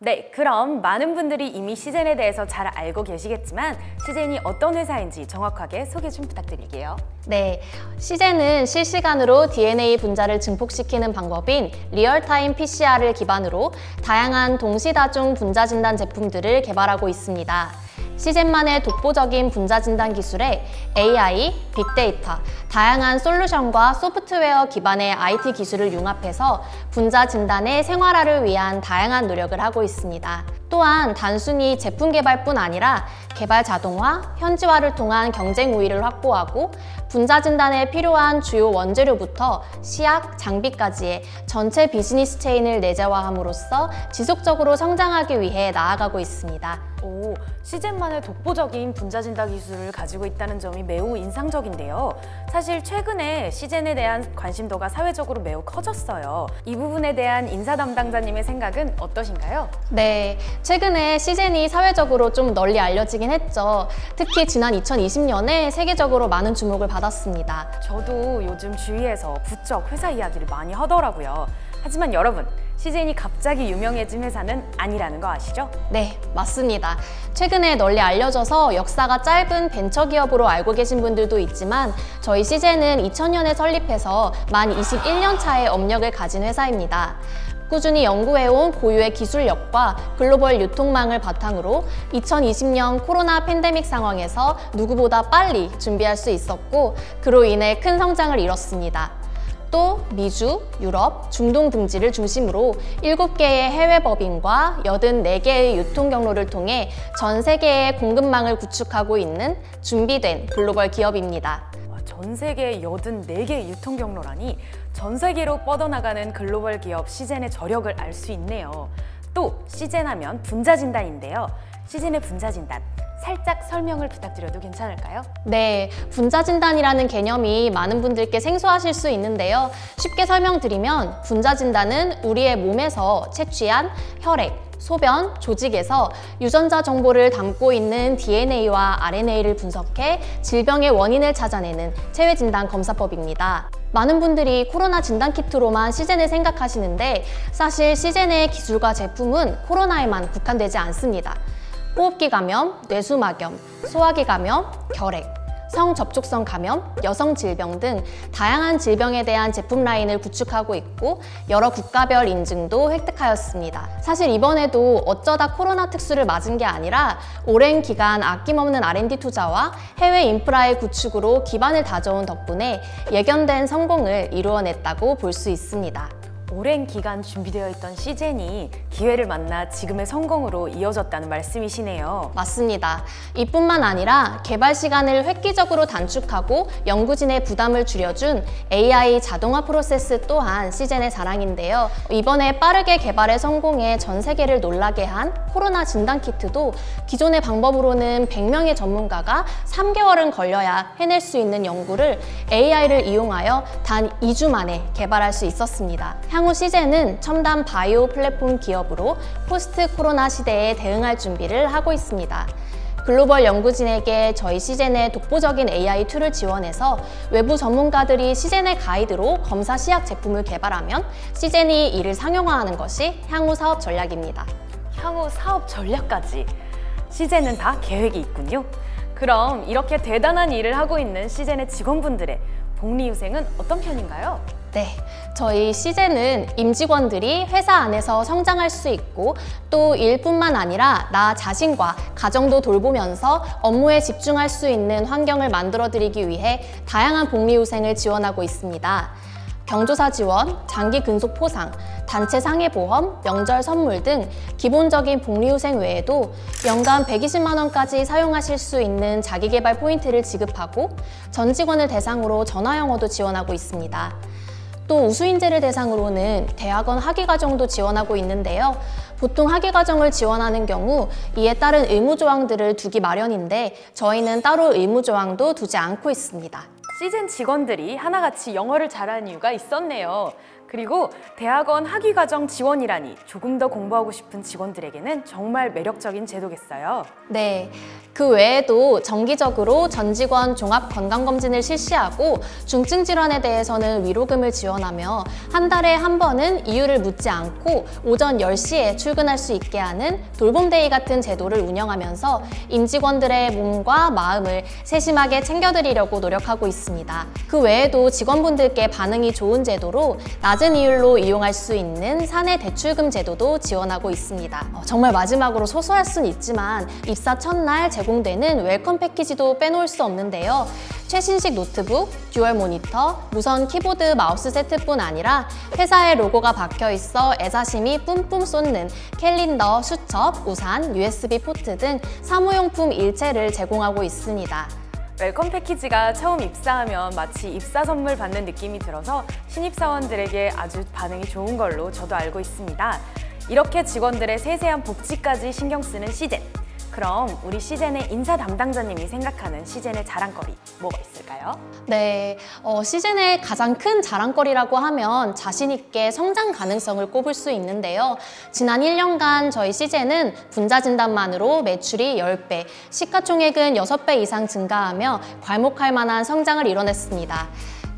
네, 그럼 많은 분들이 이미 시젠에 대해서 잘 알고 계시겠지만 시젠이 어떤 회사인지 정확하게 소개 좀 부탁드릴게요. 네, 시젠은 실시간으로 DNA 분자를 증폭시키는 방법인 리얼타임 PCR을 기반으로 다양한 동시다중 분자 진단 제품들을 개발하고 있습니다. 시젠만의 독보적인 분자 진단 기술에 AI, 빅데이터, 다양한 솔루션과 소프트웨어 기반의 IT 기술을 융합해서 분자 진단의 생활화를 위한 다양한 노력을 하고 있습니다. 또한 단순히 제품 개발뿐 아니라 개발 자동화, 현지화를 통한 경쟁 우위를 확보하고 분자 진단에 필요한 주요 원재료부터 시약, 장비까지의 전체 비즈니스 체인을 내재화함으로써 지속적으로 성장하기 위해 나아가고 있습니다. 오, 시젠만의 독보적인 분자 진단 기술을 가지고 있다는 점이 매우 인상적인데요. 사실 최근에 시젠에 대한 관심도가 사회적으로 매우 커졌어요. 이 부분에 대한 인사 담당자님의 생각은 어떠신가요? 네, 최근에 시젠이 사회적으로 좀 널리 알려지긴 했죠. 특히 지난 2020년에 세계적으로 많은 주목을 받았습니다. 저도 요즘 주위에서 부쩍 회사 이야기를 많이 하더라고요. 하지만 여러분, 시젠이 갑자기 유명해진 회사는 아니라는 거 아시죠? 네, 맞습니다. 최근에 널리 알려져서 역사가 짧은 벤처기업으로 알고 계신 분들도 있지만 저희 시젠은 2000년에 설립해서 만 21년 차의 업력을 가진 회사입니다. 꾸준히 연구해온 고유의 기술력과 글로벌 유통망을 바탕으로 2020년 코로나 팬데믹 상황에서 누구보다 빨리 준비할 수 있었고 그로 인해 큰 성장을 이뤘습니다. 또 미주, 유럽, 중동 등지를 중심으로 7개의 해외 법인과 84개의 유통 경로를 통해 전 세계의 공급망을 구축하고 있는 준비된 글로벌 기업입니다. 전 세계 84개 유통 경로라니 전 세계로 뻗어나가는 글로벌 기업 시젠의 저력을 알 수 있네요. 또 시젠 하면 분자 진단인데요. 시젠의 분자 진단, 살짝 설명을 부탁드려도 괜찮을까요? 네, 분자 진단이라는 개념이 많은 분들께 생소하실 수 있는데요. 쉽게 설명드리면 분자 진단은 우리의 몸에서 채취한 혈액, 소변, 조직에서 유전자 정보를 담고 있는 DNA와 RNA를 분석해 질병의 원인을 찾아내는 체외 진단 검사법입니다. 많은 분들이 코로나 진단 키트로만 시젠을 생각하시는데 사실 시젠의 기술과 제품은 코로나에만 국한되지 않습니다. 호흡기 감염, 뇌수막염, 소화기 감염, 결핵, 성접촉성 감염, 여성 질병 등 다양한 질병에 대한 제품 라인을 구축하고 있고 여러 국가별 인증도 획득하였습니다. 사실 이번에도 어쩌다 코로나 특수를 맞은 게 아니라 오랜 기간 아낌없는 R&D 투자와 해외 인프라의 구축으로 기반을 다져온 덕분에 예견된 성공을 이루어냈다고 볼 수 있습니다. 오랜 기간 준비되어 있던 시젠이 기회를 만나 지금의 성공으로 이어졌다는 말씀이시네요. 맞습니다. 이뿐만 아니라 개발 시간을 획기적으로 단축하고 연구진의 부담을 줄여준 AI 자동화 프로세스 또한 시젠의 자랑인데요. 이번에 빠르게 개발에 성공해 전 세계를 놀라게 한 코로나 진단키트도 기존의 방법으로는 100명의 전문가가 3개월은 걸려야 해낼 수 있는 연구를 AI를 이용하여 단 2주 만에 개발할 수 있었습니다. 향후 시젠은 첨단 바이오 플랫폼 기업으로 포스트 코로나 시대에 대응할 준비를 하고 있습니다. 글로벌 연구진에게 저희 시젠의 독보적인 AI 툴을 지원해서 외부 전문가들이 시젠의 가이드로 검사 시약 제품을 개발하면 시젠이 이를 상용화하는 것이 향후 사업 전략입니다. 향후 사업 전략까지 시젠은 다 계획이 있군요. 그럼 이렇게 대단한 일을 하고 있는 시젠의 직원분들의 복리후생은 어떤 편인가요? 네, 저희 시젠은 임직원들이 회사 안에서 성장할 수 있고 또 일뿐만 아니라 나 자신과 가정도 돌보면서 업무에 집중할 수 있는 환경을 만들어드리기 위해 다양한 복리후생을 지원하고 있습니다. 경조사 지원, 장기 근속 포상, 단체 상해보험, 명절 선물 등 기본적인 복리후생 외에도 연간 120만 원까지 사용하실 수 있는 자기개발 포인트를 지급하고 전 직원을 대상으로 전화영어도 지원하고 있습니다. 또 우수인재를 대상으로는 대학원 학위과정도 지원하고 있는데요. 보통 학위과정을 지원하는 경우 이에 따른 의무조항들을 두기 마련인데 저희는 따로 의무조항도 두지 않고 있습니다. 시젠 직원들이 하나같이 영어를 잘하는 이유가 있었네요. 그리고 대학원 학위과정 지원이라니 조금 더 공부하고 싶은 직원들에게는 정말 매력적인 제도겠어요. 네, 그 외에도 정기적으로 전 직원 종합 건강검진을 실시하고 중증 질환에 대해서는 위로금을 지원하며 한 달에 한 번은 이유를 묻지 않고 오전 10시에 출근할 수 있게 하는 돌봄데이 같은 제도를 운영하면서 임직원들의 몸과 마음을 세심하게 챙겨드리려고 노력하고 있습니다. 그 외에도 직원분들께 반응이 좋은 제도로 낮은 이율로 이용할 수 있는 사내 대출금 제도도 지원하고 있습니다. 정말 마지막으로 소소할 수는 있지만 입사 첫날 제공되는 웰컴 패키지도 빼놓을 수 없는데요. 최신식 노트북, 듀얼 모니터, 무선 키보드, 마우스 세트뿐 아니라 회사의 로고가 박혀 있어 애사심이 뿜뿜 쏟는 캘린더, 수첩, 우산, USB 포트 등 사무용품 일체를 제공하고 있습니다. 웰컴 패키지가 처음 입사하면 마치 입사 선물 받는 느낌이 들어서 신입사원들에게 아주 반응이 좋은 걸로 저도 알고 있습니다. 이렇게 직원들의 세세한 복지까지 신경 쓰는 시젠. 그럼 우리 시젠의 인사 담당자님이 생각하는 시젠의 자랑거리 뭐가 있을까요? 네, 시즌의 가장 큰 자랑거리라고 하면 자신 있게 성장 가능성을 꼽을 수 있는데요. 지난 1년간 저희 시즌은 분자 진단만으로 매출이 10배, 시가총액은 6배 이상 증가하며 괄목할 만한 성장을 이뤄냈습니다.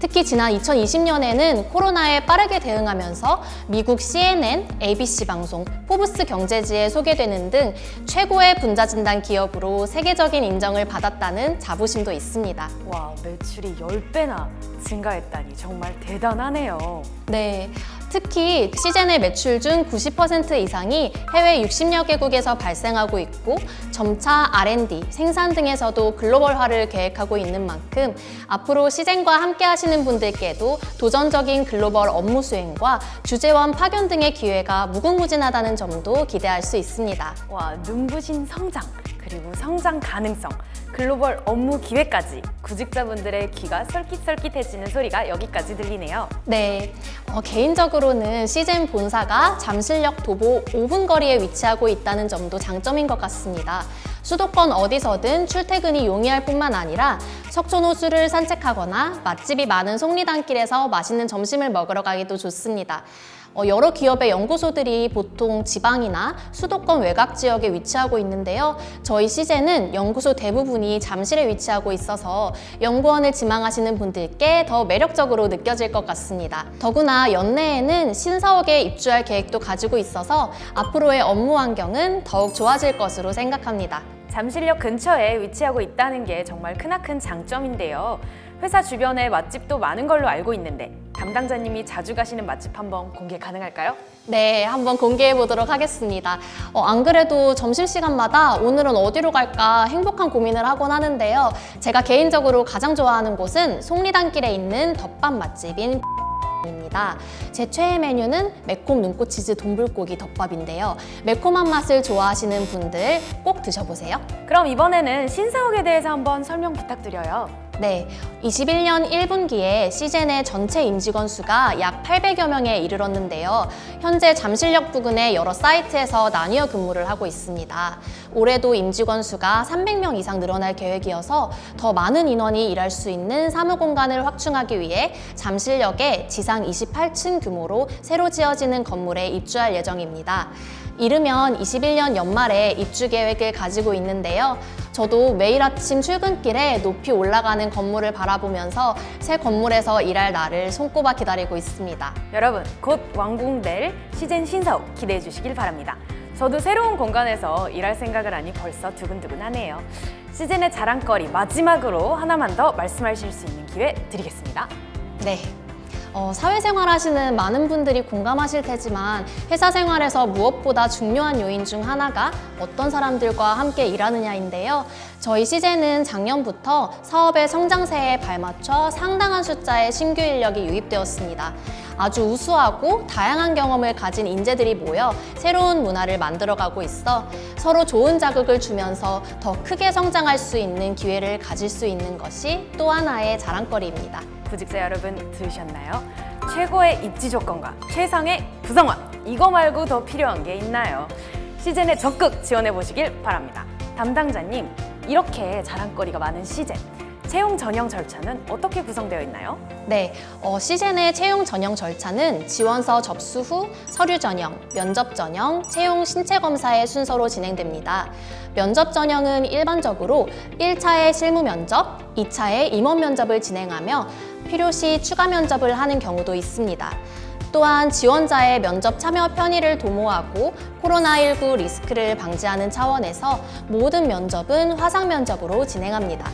특히 지난 2020년에는 코로나에 빠르게 대응하면서 미국 CNN, ABC 방송, 포브스 경제지에 소개되는 등 최고의 분자진단 기업으로 세계적인 인정을 받았다는 자부심도 있습니다. 와, 매출이 10배나 증가했다니 정말 대단하네요. 네, 특히 시젠의 매출 중 90% 이상이 해외 60여 개국에서 발생하고 있고 점차 R&D, 생산 등에서도 글로벌화를 계획하고 있는 만큼 앞으로 시젠과 함께 하시는 분들께도 도전적인 글로벌 업무 수행과 주재원 파견 등의 기회가 무궁무진하다는 점도 기대할 수 있습니다. 와, 눈부신 성장, 그리고 성장 가능성, 글로벌 업무 기회까지 구직자분들의 귀가 솔깃솔깃해지는 소리가 여기까지 들리네요. 네, 개인적으로는 시젠 본사가 잠실역 도보 5분 거리에 위치하고 있다는 점도 장점인 것 같습니다. 수도권 어디서든 출퇴근이 용이할 뿐만 아니라 석촌 호수를 산책하거나 맛집이 많은 속리단길에서 맛있는 점심을 먹으러 가기도 좋습니다. 여러 기업의 연구소들이 보통 지방이나 수도권 외곽 지역에 위치하고 있는데요. 저희 시젠은 연구소 대부분이 잠실에 위치하고 있어서 연구원을 지망하시는 분들께 더 매력적으로 느껴질 것 같습니다. 더구나 연내에는 신사옥에 입주할 계획도 가지고 있어서 앞으로의 업무 환경은 더욱 좋아질 것으로 생각합니다. 잠실역 근처에 위치하고 있다는 게 정말 크나큰 장점인데요. 회사 주변에 맛집도 많은 걸로 알고 있는데 담당자님이 자주 가시는 맛집 한번 공개 가능할까요? 네, 한번 공개해 보도록 하겠습니다. 안 그래도 점심시간마다 오늘은 어디로 갈까 행복한 고민을 하곤 하는데요. 제가 개인적으로 가장 좋아하는 곳은 속리단길에 있는 덮밥 맛집인 입니다. 제 최애 메뉴는 매콤 눈꽃치즈 동불고기 덮밥인데요. 매콤한 맛을 좋아하시는 분들 꼭 드셔보세요. 그럼 이번에는 신사옥에 대해서 한번 설명 부탁드려요. 네, 21년 1분기에 시젠의 전체 임직원 수가 약 800여 명에 이르렀는데요. 현재 잠실역 부근의 여러 사이트에서 나뉘어 근무를 하고 있습니다. 올해도 임직원 수가 300명 이상 늘어날 계획이어서 더 많은 인원이 일할 수 있는 사무 공간을 확충하기 위해 잠실역에 지상 28층 규모로 새로 지어지는 건물에 입주할 예정입니다. 이르면 21년 연말에 입주 계획을 가지고 있는데요. 저도 매일 아침 출근길에 높이 올라가는 건물을 바라보면서 새 건물에서 일할 날을 손꼽아 기다리고 있습니다. 여러분, 곧 완공될 시젠 신사옥 기대해 주시길 바랍니다. 저도 새로운 공간에서 일할 생각을 하니 벌써 두근두근하네요. 시젠의 자랑거리 마지막으로 하나만 더 말씀하실 수 있는 기회 드리겠습니다. 네. 사회생활 하시는 많은 분들이 공감하실 테지만 회사 생활에서 무엇보다 중요한 요인 중 하나가 어떤 사람들과 함께 일하느냐인데요. 저희 시젠은 작년부터 사업의 성장세에 발맞춰 상당한 숫자의 신규 인력이 유입되었습니다. 아주 우수하고 다양한 경험을 가진 인재들이 모여 새로운 문화를 만들어가고 있어 서로 좋은 자극을 주면서 더 크게 성장할 수 있는 기회를 가질 수 있는 것이 또 하나의 자랑거리입니다. 구직자 여러분 들으셨나요? 최고의 입지 조건과 최상의 구성원, 이거 말고 더 필요한 게 있나요? 시젠에 적극 지원해 보시길 바랍니다. 담당자님, 이렇게 자랑거리가 많은 시젠, 채용 전형 절차는 어떻게 구성되어 있나요? 네, 시젠의 채용 전형 절차는 지원서 접수 후 서류 전형, 면접 전형, 채용 신체 검사의 순서로 진행됩니다. 면접 전형은 일반적으로 1차의 실무 면접, 2차의 임원 면접을 진행하며 필요시 추가 면접을 하는 경우도 있습니다. 또한 지원자의 면접 참여 편의를 도모하고 코로나19 리스크를 방지하는 차원에서 모든 면접은 화상 면접으로 진행합니다.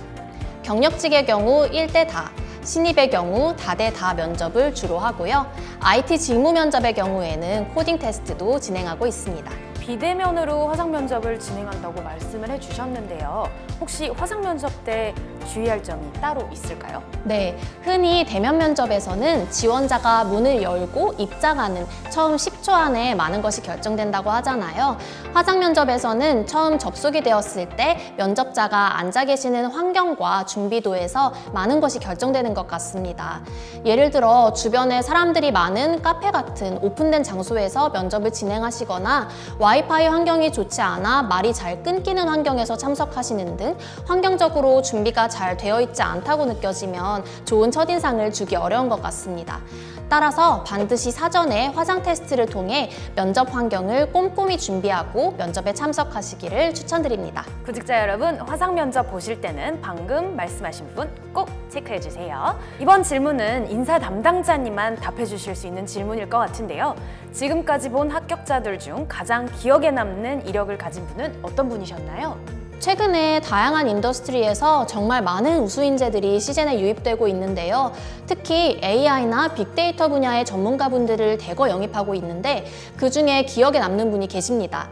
경력직의 경우 1대 다, 신입의 경우 다대 다 면접을 주로 하고요. IT 직무 면접의 경우에는 코딩 테스트도 진행하고 있습니다. 비대면으로 화상 면접을 진행한다고 말씀을 해주셨는데요. 혹시 화상 면접 때 주의할 점이 따로 있을까요? 네, 흔히 대면 면접에서는 지원자가 문을 열고 입장하는 처음 10초 안에 많은 것이 결정된다고 하잖아요. 화상 면접에서는 처음 접속이 되었을 때 면접자가 앉아 계시는 환경과 준비도에서 많은 것이 결정되는 것 같습니다. 예를 들어 주변에 사람들이 많은 카페 같은 오픈된 장소에서 면접을 진행하시거나 와이파이 환경이 좋지 않아 말이 잘 끊기는 환경에서 참석하시는 등 환경적으로 준비가 잘 되어 있지 않다고 느껴지면 좋은 첫인상을 주기 어려운 것 같습니다. 따라서 반드시 사전에 화상 테스트를 통해 면접 환경을 꼼꼼히 준비하고 면접에 참석하시기를 추천드립니다. 구직자 여러분, 화상 면접 보실 때는 방금 말씀하신 부분 꼭 체크해 주세요. 이번 질문은 인사 담당자님만 답해 주실 수 있는 질문일 것 같은데요. 지금까지 본 합격자들 중 가장 기억에 남는 이력을 가진 분은 어떤 분이셨나요? 최근에 다양한 인더스트리에서 정말 많은 우수 인재들이 시젠에 유입되고 있는데요. 특히 AI나 빅데이터 분야의 전문가분들을 대거 영입하고 있는데 그중에 기억에 남는 분이 계십니다.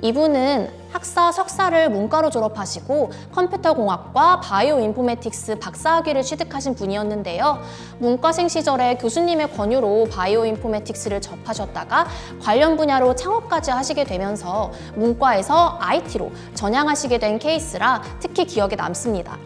이분은 학사, 석사를 문과로 졸업하시고 컴퓨터공학과 바이오인포메틱스 박사학위를 취득하신 분이었는데요. 문과생 시절에 교수님의 권유로 바이오인포메틱스를 접하셨다가 관련 분야로 창업까지 하시게 되면서 문과에서 IT로 전향하시게 된 케이스라 특히 기억에 남습니다.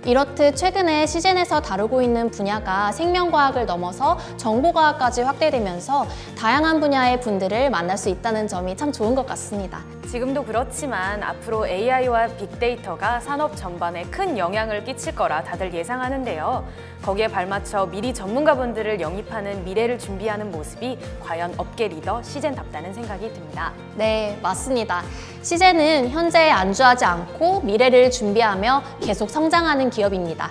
이렇듯 최근에 시젠에서 다루고 있는 분야가 생명과학을 넘어서 정보과학까지 확대되면서 다양한 분야의 분들을 만날 수 있다는 점이 참 좋은 것 같습니다. 지금도 그렇지만 앞으로 AI와 빅데이터가 산업 전반에 큰 영향을 끼칠 거라 다들 예상하는데요. 거기에 발맞춰 미리 전문가분들을 영입하는 미래를 준비하는 모습이 과연 업계 리더 시젠답다는 생각이 듭니다. 네, 맞습니다. 시젠은 현재에 안주하지 않고 미래를 준비하며 계속 성장하는 기업입니다.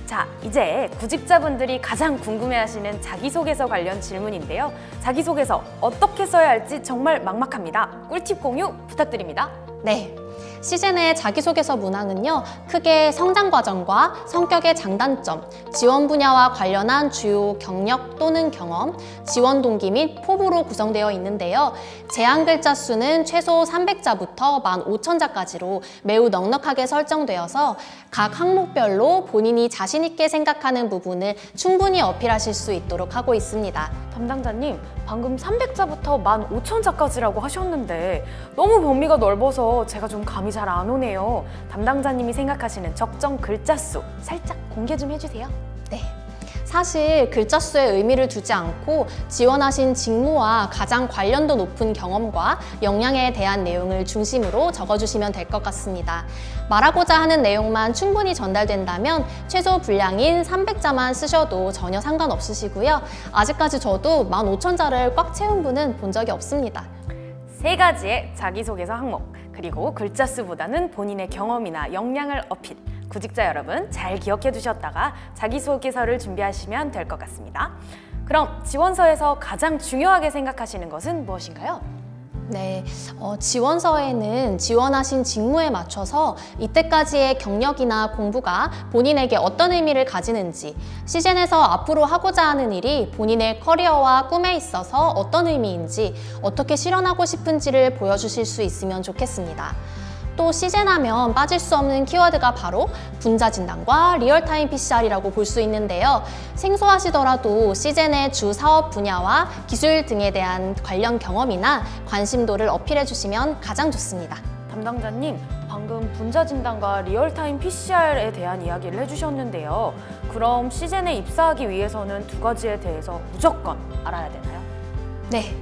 자, 이제 구직자분들이 가장 궁금해하시는 자기소개서 관련 질문인데요. 자기소개서 어떻게 써야 할지 정말 막막합니다. 꿀팁 공유 부탁드립니다. 네. 시젠의 자기소개서 문항은요, 크게 성장 과정과 성격의 장단점, 지원 분야와 관련한 주요 경력 또는 경험, 지원 동기 및 포부로 구성되어 있는데요. 제한 글자 수는 최소 300자부터 15,000자까지로 매우 넉넉하게 설정되어서 각 항목별로 본인이 자신 있게 생각하는 부분을 충분히 어필하실 수 있도록 하고 있습니다. 담당자님, 방금 300자부터 15,000자까지라고 하셨는데 너무 범위가 넓어서 제가 좀 감이 잘 안 오네요. 담당자님이 생각하시는 적정 글자 수 살짝 공개 좀 해주세요. 네. 사실 글자 수에 의미를 두지 않고 지원하신 직무와 가장 관련도 높은 경험과 역량에 대한 내용을 중심으로 적어주시면 될 것 같습니다. 말하고자 하는 내용만 충분히 전달된다면 최소 분량인 300자만 쓰셔도 전혀 상관없으시고요. 아직까지 저도 15,000자를 꽉 채운 분은 본 적이 없습니다. 3가지의 자기소개서 항목, 그리고 글자 수보다는 본인의 경험이나 역량을 어필. 구직자 여러분 잘 기억해 두셨다가 자기소개서를 준비하시면 될 것 같습니다. 그럼 지원서에서 가장 중요하게 생각하시는 것은 무엇인가요? 네, 지원서에는 지원하신 직무에 맞춰서 이때까지의 경력이나 공부가 본인에게 어떤 의미를 가지는지, 시젠에서 앞으로 하고자 하는 일이 본인의 커리어와 꿈에 있어서 어떤 의미인지, 어떻게 실현하고 싶은지를 보여주실 수 있으면 좋겠습니다. 또 시젠하면 빠질 수 없는 키워드가 바로 분자 진단과 리얼타임 PCR이라고 볼 수 있는데요. 생소하시더라도 시젠의 주 사업 분야와 기술 등에 대한 관련 경험이나 관심도를 어필해 주시면 가장 좋습니다. 담당자님, 방금 분자 진단과 리얼타임 PCR에 대한 이야기를 해주셨는데요. 그럼 시젠에 입사하기 위해서는 두 가지에 대해서 무조건 알아야 되나요? 네,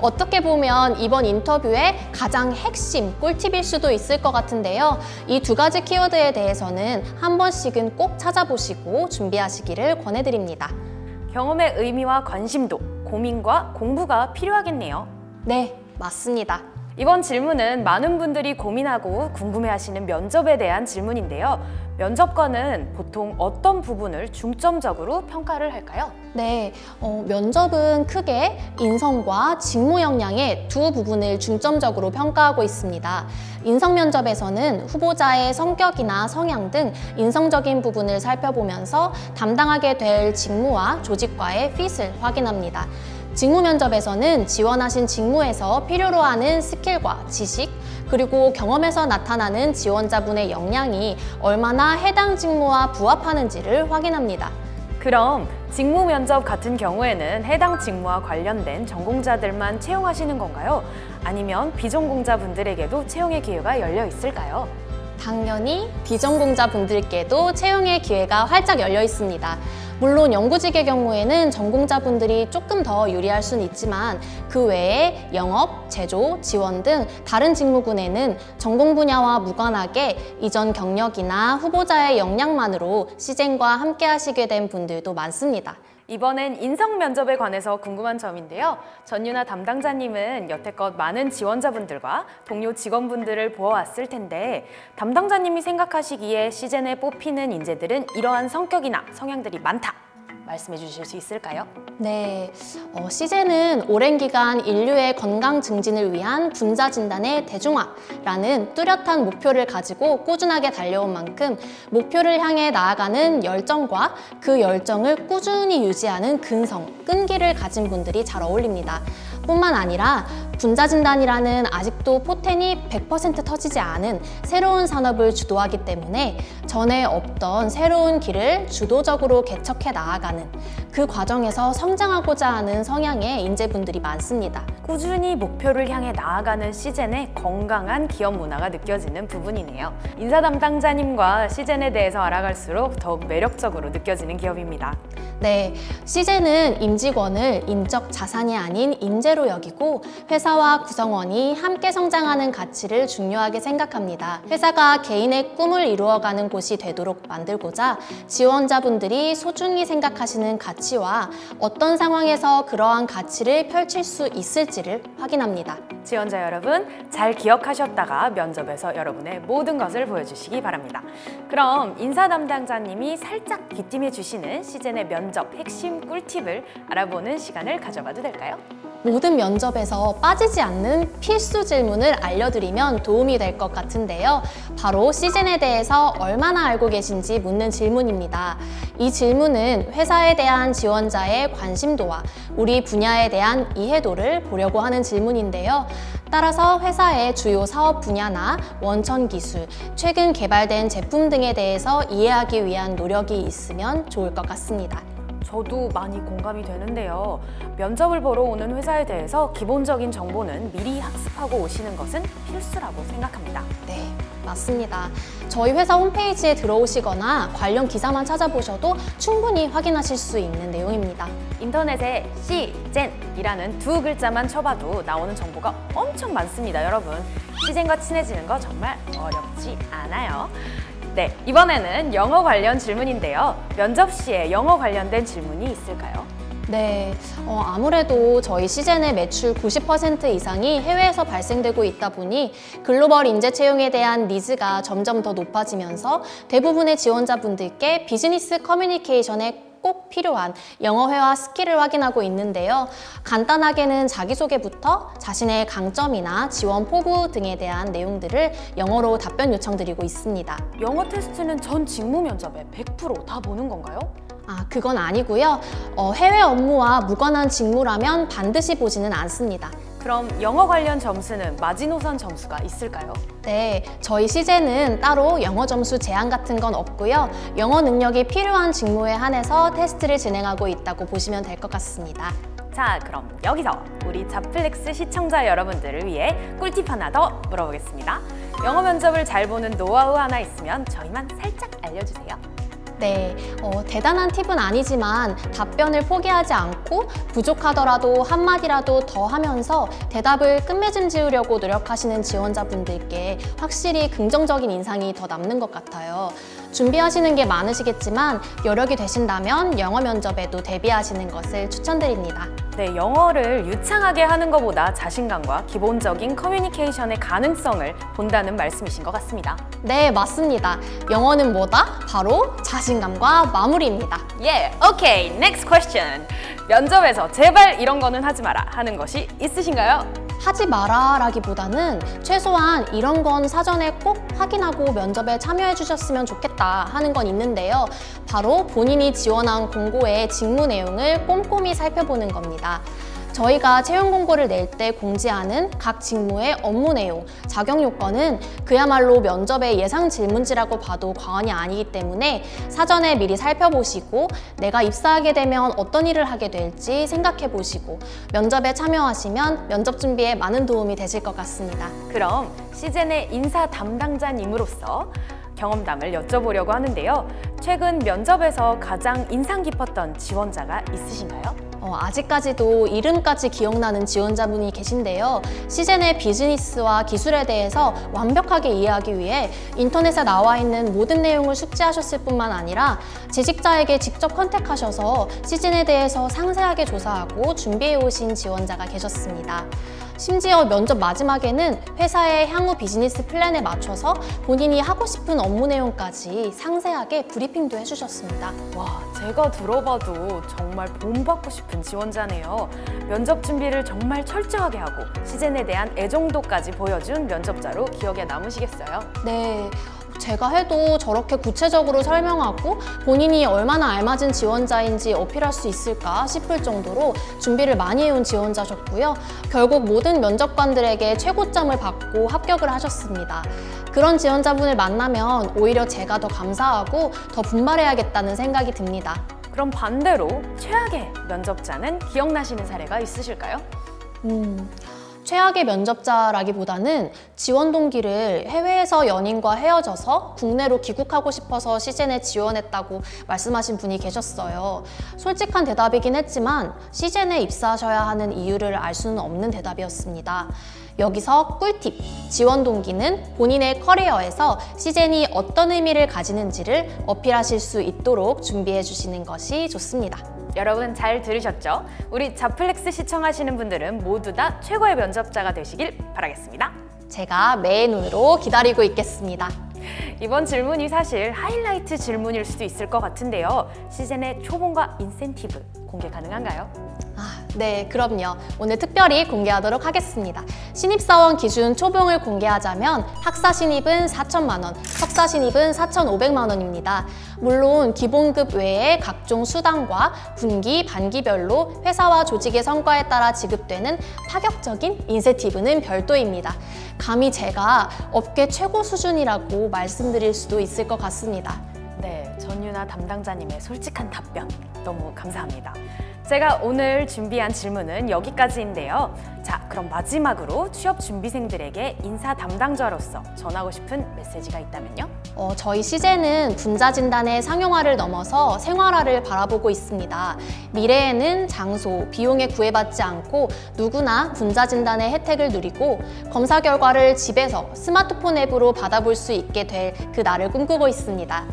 어떻게 보면 이번 인터뷰의 가장 핵심 꿀팁일 수도 있을 것 같은데요. 이 두 가지 키워드에 대해서는 한 번씩은 꼭 찾아보시고 준비하시기를 권해드립니다. 경험의 의미와 관심도, 고민과 공부가 필요하겠네요. 네, 맞습니다. 이번 질문은 많은 분들이 고민하고 궁금해하시는 면접에 대한 질문인데요. 면접관은 보통 어떤 부분을 중점적으로 평가를 할까요? 네, 면접은 크게 인성과 직무 역량의 두 부분을 중점적으로 평가하고 있습니다. 인성 면접에서는 후보자의 성격이나 성향 등 인성적인 부분을 살펴보면서 담당하게 될 직무와 조직과의 핏을 확인합니다. 직무 면접에서는 지원하신 직무에서 필요로 하는 스킬과 지식, 그리고 경험에서 나타나는 지원자분의 역량이 얼마나 해당 직무와 부합하는지를 확인합니다. 그럼 직무 면접 같은 경우에는 해당 직무와 관련된 전공자들만 채용하시는 건가요? 아니면 비전공자분들에게도 채용의 기회가 열려 있을까요? 당연히 비전공자분들께도 채용의 기회가 활짝 열려 있습니다. 물론 연구직의 경우에는 전공자분들이 조금 더 유리할 수는 있지만 그 외에 영업, 제조, 지원 등 다른 직무군에는 전공 분야와 무관하게 이전 경력이나 후보자의 역량만으로 시젠과 함께 하시게 된 분들도 많습니다. 이번엔 인성 면접에 관해서 궁금한 점인데요. 전유나 담당자님은 여태껏 많은 지원자분들과 동료 직원분들을 보아왔을 텐데 담당자님이 생각하시기에 시젠에 뽑히는 인재들은 이러한 성격이나 성향들이 많다. 말씀해 주실 수 있을까요? 네, 시젠은 오랜 기간 인류의 건강 증진을 위한 분자 진단의 대중화라는 뚜렷한 목표를 가지고 꾸준하게 달려온 만큼 목표를 향해 나아가는 열정과 그 열정을 꾸준히 유지하는 근성, 끈기를 가진 분들이 잘 어울립니다. 뿐만 아니라 분자 진단이라는 아직도 포텐이 100% 터지지 않은 새로운 산업을 주도하기 때문에 전에 없던 새로운 길을 주도적으로 개척해 나아가는 그 과정에서 성장하고자 하는 성향의 인재분들이 많습니다. 꾸준히 목표를 향해 나아가는 시젠의 건강한 기업 문화가 느껴지는 부분이네요. 인사 담당자님과 시젠에 대해서 알아갈수록 더욱 매력적으로 느껴지는 기업입니다. 네, 시젠은 임직원을 인적 자산이 아닌 인재로 여기고 회사와 구성원이 함께 성장하는 가치를 중요하게 생각합니다. 회사가 개인의 꿈을 이루어가는 곳이 되도록 만들고자 지원자분들이 소중히 생각하시는 가치와 어떤 상황에서 그러한 가치를 펼칠 수 있을지를 확인합니다. 지원자 여러분, 잘 기억하셨다가 면접에서 여러분의 모든 것을 보여주시기 바랍니다. 그럼 인사 담당자님이 살짝 귀띔해 주시는 시젠의 면접 핵심 꿀팁을 알아보는 시간을 가져봐도 될까요? 모든 면접에서 빠지지 않는 필수 질문을 알려드리면 도움이 될 것 같은데요. 바로 시젠에 대해서 얼마나 알고 계신지 묻는 질문입니다. 이 질문은 회사에 대한 지원자의 관심도와 우리 분야에 대한 이해도를 보려고 하는 질문인데요. 따라서 회사의 주요 사업 분야나 원천 기술, 최근 개발된 제품 등에 대해서 이해하기 위한 노력이 있으면 좋을 것 같습니다. 저도 많이 공감이 되는데요. 면접을 보러 오는 회사에 대해서 기본적인 정보는 미리 학습하고 오시는 것은 필수라고 생각합니다. 네, 맞습니다. 저희 회사 홈페이지에 들어오시거나 관련 기사만 찾아보셔도 충분히 확인하실 수 있는 내용입니다. 인터넷에 시젠이라는 두 글자만 쳐봐도 나오는 정보가 엄청 많습니다, 여러분. 시젠과 친해지는 거 정말 어렵지 않아요. 네, 이번에는 영어 관련 질문인데요. 면접 시에 영어 관련된 질문이 있을까요? 네, 아무래도 저희 시젠의 매출 90% 이상이 해외에서 발생되고 있다 보니 글로벌 인재 채용에 대한 니즈가 점점 더 높아지면서 대부분의 지원자분들께 비즈니스 커뮤니케이션에 꼭 필요한 영어 회화 스킬을 확인하고 있는데요. 간단하게는 자기소개부터 자신의 강점이나 지원 포부 등에 대한 내용들을 영어로 답변 요청드리고 있습니다. 영어 테스트는 전 직무 면접에 100% 다 보는 건가요? 그건 아니고요. 해외 업무와 무관한 직무라면 반드시 보지는 않습니다. 그럼 영어 관련 점수는 마지노선 점수가 있을까요? 네, 저희 시젠은 따로 영어 점수 제한 같은 건 없고요. 영어 능력이 필요한 직무에 한해서 테스트를 진행하고 있다고 보시면 될 것 같습니다. 자, 그럼 여기서 우리 자플렉스 시청자 여러분들을 위해 꿀팁 하나 더 물어보겠습니다. 영어 면접을 잘 보는 노하우 하나 있으면 저희만 살짝 알려주세요. 네, 대단한 팁은 아니지만 답변을 포기하지 않고 부족하더라도 한마디라도 더 하면서 대답을 끝맺음 지으려고 노력하시는 지원자분들께 확실히 긍정적인 인상이 더 남는 것 같아요. 준비하시는 게 많으시겠지만 여력이 되신다면 영어 면접에도 대비하시는 것을 추천드립니다. 네, 영어를 유창하게 하는 것보다 자신감과 기본적인 커뮤니케이션의 가능성을 본다는 말씀이신 것 같습니다. 네, 맞습니다. 영어는 뭐다? 바로 자신감과 마무리입니다. 오케이, next question. 면접에서 제발 이런 거는 하지 마라 하는 것이 있으신가요? 하지 마라 라기보다는 최소한 이런 건 사전에 꼭 확인하고 면접에 참여해 주셨으면 좋겠다 하는 건 있는데요. 바로 본인이 지원한 공고의 직무 내용을 꼼꼼히 살펴보는 겁니다. 저희가 채용 공고를 낼 때 공지하는 각 직무의 업무 내용, 자격 요건은 그야말로 면접의 예상 질문지라고 봐도 과언이 아니기 때문에 사전에 미리 살펴보시고 내가 입사하게 되면 어떤 일을 하게 될지 생각해 보시고 면접에 참여하시면 면접 준비에 많은 도움이 되실 것 같습니다. 그럼 시젠의 인사 담당자님으로서 경험담을 여쭤보려고 하는데요. 최근 면접에서 가장 인상 깊었던 지원자가 있으신가요? 아직까지도 이름까지 기억나는 지원자분이 계신데요. 시젠의 비즈니스와 기술에 대해서 완벽하게 이해하기 위해 인터넷에 나와 있는 모든 내용을 숙지하셨을 뿐만 아니라 재직자에게 직접 컨택하셔서 시젠에 대해서 상세하게 조사하고 준비해 오신 지원자가 계셨습니다. 심지어 면접 마지막에는 회사의 향후 비즈니스 플랜에 맞춰서 본인이 하고 싶은 업무 내용까지 상세하게 브리핑도 해주셨습니다. 와, 제가 들어봐도 정말 본받고 싶은 지원자네요. 면접 준비를 정말 철저하게 하고 시젠에 대한 애정도까지 보여준 면접자로 기억에 남으시겠어요? 네. 제가 해도 저렇게 구체적으로 설명하고 본인이 얼마나 알맞은 지원자인지 어필할 수 있을까 싶을 정도로 준비를 많이 해온 지원자셨고요. 결국 모든 면접관들에게 최고점을 받고 합격을 하셨습니다. 그런 지원자분을 만나면 오히려 제가 더 감사하고 더 분발해야겠다는 생각이 듭니다. 그럼 반대로 최악의 면접자는 기억나시는 사례가 있으실까요? 최악의 면접자라기보다는 지원 동기를 해외에서 연인과 헤어져서 국내로 귀국하고 싶어서 시젠에 지원했다고 말씀하신 분이 계셨어요. 솔직한 대답이긴 했지만 시젠에 입사하셔야 하는 이유를 알 수는 없는 대답이었습니다. 여기서 꿀팁! 지원 동기는 본인의 커리어에서 시젠이 어떤 의미를 가지는지를 어필하실 수 있도록 준비해 주시는 것이 좋습니다. 여러분 잘 들으셨죠? 우리 자플렉스 시청하시는 분들은 모두 다 최고의 면접자가 되시길 바라겠습니다. 제가 매의 눈으로 기다리고 있겠습니다. 이번 질문이 사실 하이라이트 질문일 수도 있을 것 같은데요. 시젠의 초봉과 인센티브 공개 가능한가요? 네, 그럼요. 오늘 특별히 공개하도록 하겠습니다. 신입사원 기준 초봉을 공개하자면 학사 신입은 4천만 원, 석사 신입은 4,500만 원입니다. 물론 기본급 외에 각종 수당과 분기, 반기별로 회사와 조직의 성과에 따라 지급되는 파격적인 인센티브는 별도입니다. 감히 제가 업계 최고 수준이라고 말씀드릴 수도 있을 것 같습니다. 네, 전유나 담당자님의 솔직한 답변 너무 감사합니다. 제가 오늘 준비한 질문은 여기까지인데요. 자, 그럼 마지막으로 취업 준비생들에게 인사 담당자로서 전하고 싶은 메시지가 있다면요? 저희 시젠은 분자 진단의 상용화를 넘어서 생활화를 바라보고 있습니다. 미래에는 장소, 비용에 구애받지 않고 누구나 분자 진단의 혜택을 누리고 검사 결과를 집에서 스마트폰 앱으로 받아볼 수 있게 될 그 날을 꿈꾸고 있습니다.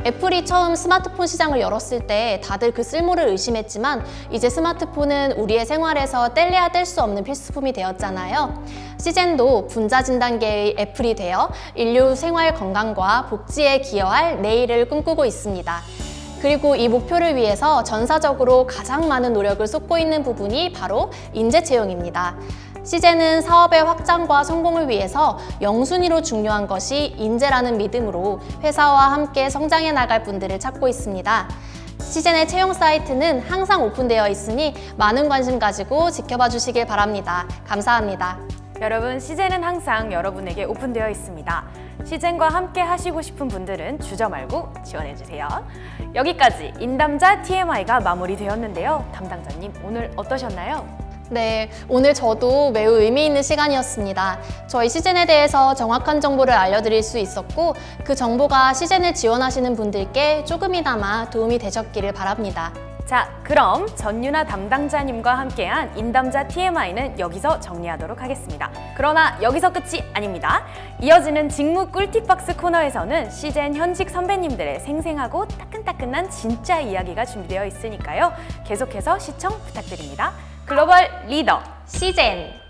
애플이 처음 스마트폰 시장을 열었을 때 다들 그 쓸모를 의심했지만 이제 스마트폰은 우리의 생활에서 뗄래야 뗄 수 없는 필수품이 되었잖아요. 시젠도 분자 진단계의 애플이 되어 인류 생활 건강과 복지에 기여할 내일을 꿈꾸고 있습니다. 그리고 이 목표를 위해서 전사적으로 가장 많은 노력을 쏟고 있는 부분이 바로 인재 채용입니다. 시젠은 사업의 확장과 성공을 위해서 영순위로 중요한 것이 인재라는 믿음으로 회사와 함께 성장해 나갈 분들을 찾고 있습니다. 시젠의 채용 사이트는 항상 오픈되어 있으니 많은 관심 가지고 지켜봐 주시길 바랍니다. 감사합니다. 여러분, 시젠은 항상 여러분에게 오픈되어 있습니다. 시젠과 함께 하시고 싶은 분들은 주저 말고 지원해주세요. 여기까지 인담자 TMI가 마무리되었는데요. 담당자님, 오늘 어떠셨나요? 네, 오늘 저도 매우 의미 있는 시간이었습니다. 저희 시즌에 대해서 정확한 정보를 알려드릴 수 있었고 그 정보가 시즌을 지원하시는 분들께 조금이나마 도움이 되셨기를 바랍니다. 자, 그럼 전유나 담당자님과 함께한 인담자 TMI는 여기서 정리하도록 하겠습니다. 그러나 여기서 끝이 아닙니다. 이어지는 직무 꿀팁박스 코너에서는 시젠 현직 선배님들의 생생하고 따끈따끈한 진짜 이야기가 준비되어 있으니까요. 계속해서 시청 부탁드립니다. 글로벌 리더 시젠!